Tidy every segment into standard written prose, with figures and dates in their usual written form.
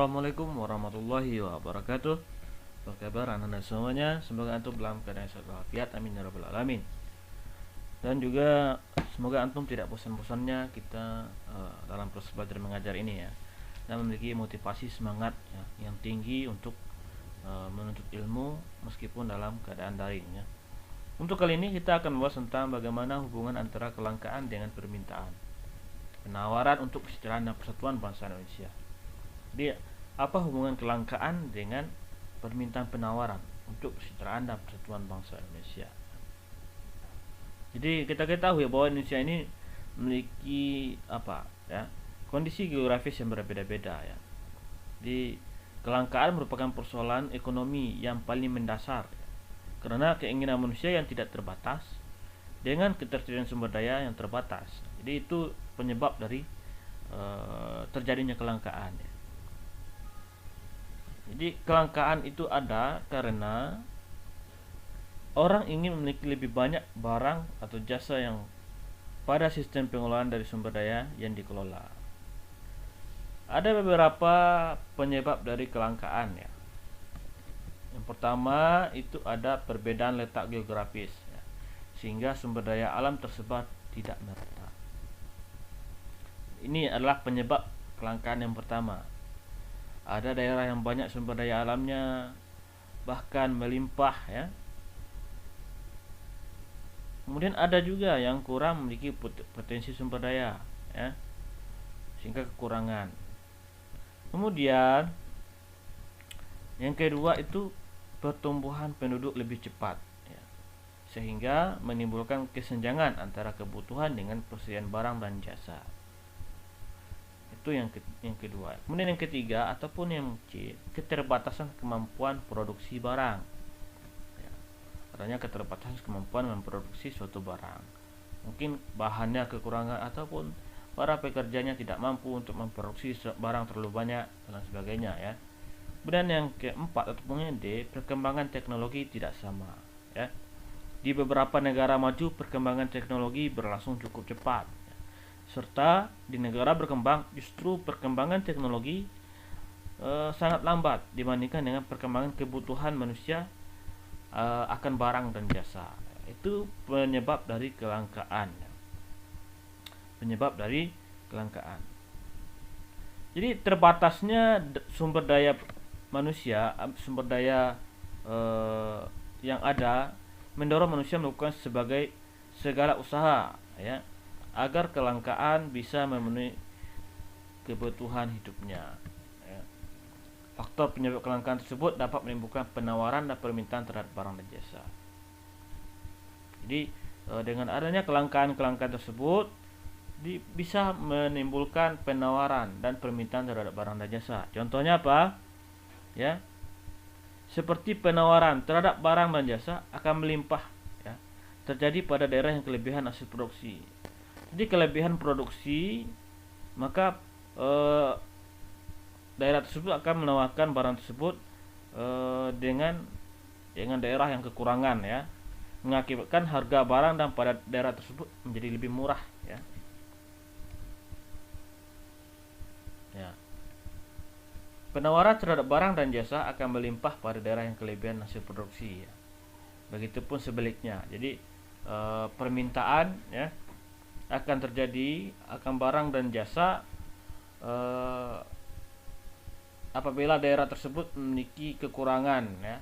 Assalamualaikum warahmatullahi wabarakatuh. Apa kabar anak-anak semuanya? Semoga antum dalam keadaan sehat walafiat, amin ya rabbal alamin. Dan juga semoga antum tidak bosan-bosannya kita dalam proses belajar mengajar ini ya, dan memiliki motivasi semangat ya, yang tinggi untuk menuntut ilmu meskipun dalam keadaan daring ya. Untuk kali ini kita akan membahas tentang bagaimana hubungan antara kelangkaan dengan permintaan, penawaran untuk kesejahteraan dan persatuan bangsa Indonesia. Jadi apa hubungan kelangkaan dengan permintaan penawaran untuk kesejahteraan dan persatuan bangsa Indonesia? Jadi kita ketahui bahwa Indonesia ini memiliki kondisi geografis yang berbeda-beda ya. Di kelangkaan merupakan persoalan ekonomi yang paling mendasar ya, karena keinginan manusia yang tidak terbatas dengan ketersediaan sumber daya yang terbatas. Jadi itu penyebab dari terjadinya kelangkaan ya. Jadi kelangkaan itu ada karena orang ingin memiliki lebih banyak barang atau jasa yang pada sistem pengelolaan dari sumber daya yang dikelola. Ada beberapa penyebab dari kelangkaan ya. Yang pertama itu ada perbedaan letak geografis ya, sehingga sumber daya alam tersebar tidak merata. Ini adalah penyebab kelangkaan yang pertama. Ada daerah yang banyak sumber daya alamnya bahkan melimpah ya. Kemudian ada juga yang kurang memiliki potensi sumber daya ya, sehingga kekurangan. Kemudian yang kedua itu pertumbuhan penduduk lebih cepat ya, sehingga menimbulkan kesenjangan antara kebutuhan dengan persediaan barang dan jasa. Itu yang kedua. Kemudian yang ketiga ataupun yang C, keterbatasan kemampuan produksi barang ya, adanya keterbatasan kemampuan memproduksi suatu barang. Mungkin bahannya kekurangan ataupun para pekerjanya tidak mampu untuk memproduksi barang terlalu banyak dan sebagainya ya. Kemudian yang keempat ataupun yang D, perkembangan teknologi tidak sama ya. Di beberapa negara maju perkembangan teknologi berlangsung cukup cepat, serta di negara berkembang justru perkembangan teknologi sangat lambat dibandingkan dengan perkembangan kebutuhan manusia akan barang dan jasa. Itu penyebab dari kelangkaan. Penyebab dari kelangkaan. Jadi terbatasnya sumber daya manusia, sumber daya yang ada mendorong manusia melakukan segala usaha ya, agar kelangkaan bisa memenuhi kebutuhan hidupnya ya. Faktor penyebab kelangkaan tersebut dapat menimbulkan penawaran dan permintaan terhadap barang dan jasa. Jadi dengan adanya kelangkaan tersebut bisa menimbulkan penawaran dan permintaan terhadap barang dan jasa. Contohnya apa? Ya. Seperti penawaran terhadap barang dan jasa akan melimpah ya, terjadi pada daerah yang kelebihan hasil produksi. Jadi kelebihan produksi, maka daerah tersebut akan menawarkan barang tersebut dengan daerah yang kekurangan ya, mengakibatkan harga barang dan pada daerah tersebut menjadi lebih murah ya. Ya. Penawaran terhadap barang dan jasa akan melimpah pada daerah yang kelebihan hasil produksi ya. Begitupun sebaliknya. Jadi permintaan ya akan terjadi akan barang dan jasa apabila daerah tersebut memiliki kekurangan ya,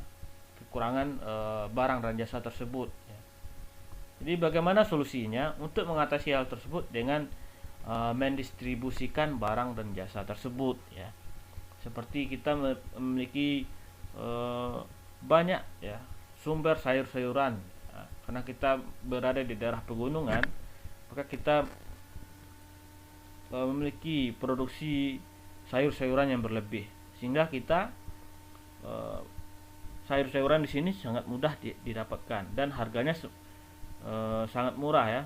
barang dan jasa tersebut ya. Jadi bagaimana solusinya untuk mengatasi hal tersebut dengan mendistribusikan barang dan jasa tersebut ya. Seperti kita memiliki banyak ya sumber sayur-sayuran ya, karena kita berada di daerah pegunungan, maka kita memiliki produksi sayur-sayuran yang berlebih, sehingga kita sayur-sayuran di sini sangat mudah didapatkan dan harganya sangat murah ya,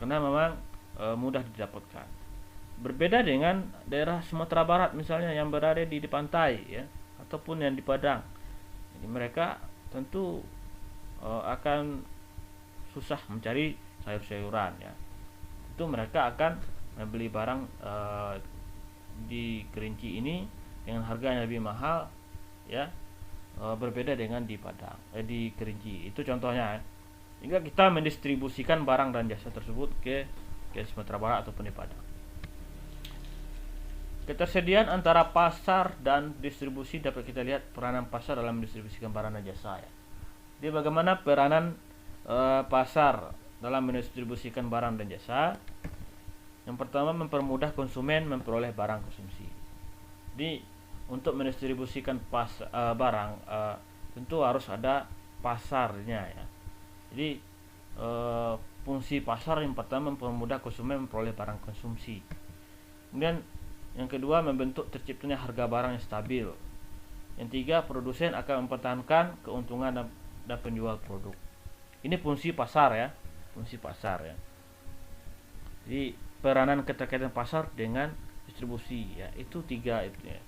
karena memang mudah didapatkan. Berbeda dengan daerah Sumatera Barat misalnya yang berada di pantai ya, ataupun yang di Padang. Jadi mereka tentu akan susah mencari sayur-sayuran ya. Itu mereka akan membeli barang di Kerinci ini dengan harga yang lebih mahal, ya, berbeda dengan di Padang, di Kerinci. Itu contohnya, hingga kita mendistribusikan barang dan jasa tersebut ke Sumatera Barat ataupun di Padang. Ketersediaan antara pasar dan distribusi dapat kita lihat peranan pasar dalam mendistribusikan barang dan jasa, ya. Jadi bagaimana peranan pasar dalam mendistribusikan barang dan jasa? Yang pertama, mempermudah konsumen memperoleh barang konsumsi. Jadi untuk mendistribusikan barang, tentu harus ada pasarnya, ya. Jadi fungsi pasar yang pertama mempermudah konsumen memperoleh barang konsumsi. Kemudian yang kedua, membentuk terciptanya harga barang yang stabil. Yang tiga, produsen akan mempertahankan keuntungan dan penjual produk. Ini fungsi pasar, ya, fungsi pasar, ya. Jadi peranan keterkaitan pasar dengan distribusi, ya, itu tiga itu, ya.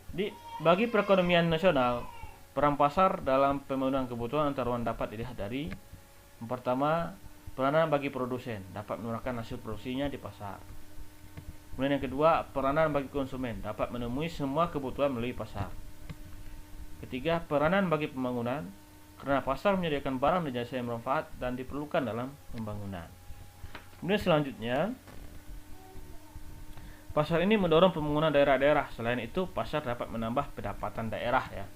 Jadi bagi perekonomian nasional, peran pasar dalam pemenuhan kebutuhan antar ruang dapat dilihat dari yang pertama, peranan bagi produsen dapat menawarkan hasil produksinya di pasar. Kemudian yang kedua, peranan bagi konsumen dapat menemui semua kebutuhan melalui pasar. Ketiga, peranan bagi pembangunan karena pasar menyediakan barang dan jasa yang bermanfaat dan diperlukan dalam pembangunan. Kemudian selanjutnya, pasar ini mendorong pembangunan daerah-daerah. Selain itu, pasar dapat menambah pendapatan daerah, ya.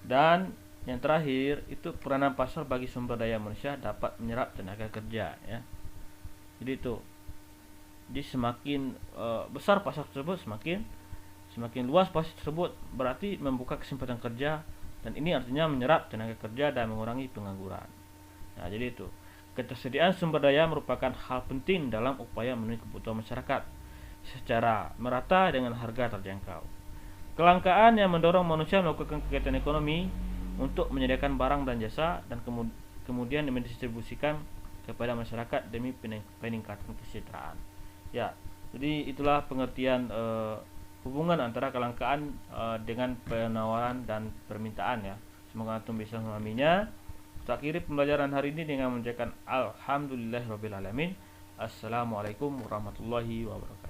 Dan yang terakhir, itu peranan pasar bagi sumber daya manusia dapat menyerap tenaga kerja, ya. Jadi itu. Jadi semakin besar pasar tersebut, semakin luas pasar tersebut, berarti membuka kesempatan kerja, dan ini artinya menyerap tenaga kerja dan mengurangi pengangguran. Nah, jadi itu. Ketersediaan sumber daya merupakan hal penting dalam upaya memenuhi kebutuhan masyarakat secara merata dengan harga terjangkau. Kelangkaan yang mendorong manusia melakukan kegiatan ekonomi untuk menyediakan barang dan jasa dan kemudian mendistribusikan kepada masyarakat demi peningkatan kesejahteraan. Ya, jadi itulah pengertian hubungan antara kelangkaan dengan penawaran dan permintaan, ya. Semoga antum bisa memahaminya. Kita akhiri pembelajaran hari ini dengan mengucapkan alhamdulillahirabbil alamin. Assalamualaikum warahmatullahi wabarakatuh.